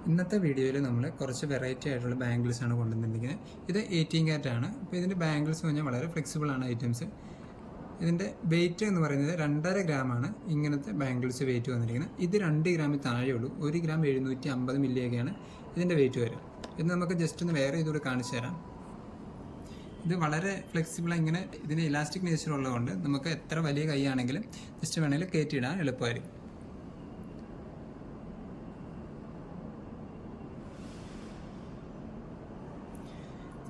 ഇന്നത്തെ വീഡിയോയിൽ നമ്മൾ കുറച്ച് വെറൈറ്റി ആയിട്ടുള്ള ബാംഗിൾസ് ആണ് കൊണ്ടുവന്നിരിക്കുന്നത്. ഇത് 18 കാരറ്റ് ആണ്. അപ്പോൾ ഇതിൻ്റെ ബാംഗിൾസ് പറഞ്ഞാൽ വളരെ ഫ്ലെക്സിബിൾ ആണ് ഐറ്റംസ്. ഇതിൻ്റെ വെയിറ്റ് എന്ന് പറയുന്നത് 2.5 ഗ്രാമാണ്. ഇങ്ങനത്തെ ബാംഗിൾസ് വെയിറ്റ് വന്നിരിക്കുന്നത്. ഇത് 2 ഗ്രാമിൽ താഴെയുള്ളൂ. 1 ഗ്രാം 750 മില്ലിയൊക്കെയാണ് ഇതിൻ്റെ വെയിറ്റ് വരിക. ഇത് നമുക്ക് ജസ്റ്റ് ഒന്ന് വേറെ ഇതുകൂടെ കാണിച്ചു തരാം. ഇത് വളരെ ഫ്ലെക്സിബിൾ, ഇങ്ങനെ ഇതിന് ഇലാസ്റ്റിക് നേച്ചർ ഉള്ളതുകൊണ്ട് നമുക്ക് എത്ര വലിയ കൈയാണെങ്കിലും ജസ്റ്റ് വേണമെങ്കിൽ കയറ്റിയിടാൻ എളുപ്പമായിരിക്കും.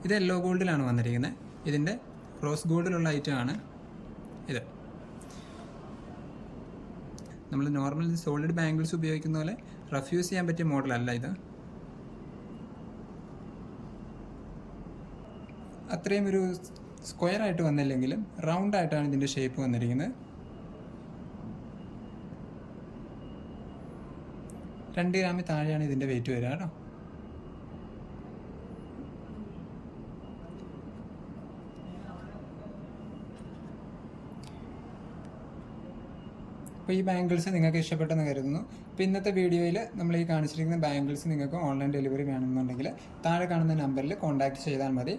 ഇത് യെല്ലോ ഗോൾഡിലാണ് വന്നിരിക്കുന്നത്. ഇതിൻ്റെ റോസ് ഗോൾഡിലുള്ള ഐറ്റമാണ് ഇത്. നമ്മൾ നോർമൽ സോളിഡ് ബാംഗിൾസ് ഉപയോഗിക്കുന്ന പോലെ റഫ് യൂസ് ചെയ്യാൻ പറ്റിയ മോഡലല്ല ഇത്. അത്രയും ഒരു സ്ക്വയർ ആയിട്ട് വന്നില്ലെങ്കിലും റൗണ്ട് ആയിട്ടാണ് ഇതിൻ്റെ ഷേപ്പ് വന്നിരിക്കുന്നത്. 2 ഗ്രാമിൽ താഴെയാണ് ഇതിൻ്റെ വെയിറ്റ് വരിക കേട്ടോ. അപ്പോൾ ഈ ബാംഗിൾസ് നിങ്ങൾക്ക് ഇഷ്ടപ്പെട്ടെന്ന് കരുതുന്നു. അപ്പോൾ ഇന്നത്തെ വീഡിയോയിൽ നമ്മൾ ഈ കാണിച്ചിരിക്കുന്ന ബാംഗിൾസ് നിങ്ങൾക്ക് ഓൺലൈൻ ഡെലിവറി വേണമെന്നുണ്ടെങ്കിൽ താഴെ കാണുന്ന നമ്പറിൽ കോൺടാക്റ്റ് ചെയ്താൽ മതി.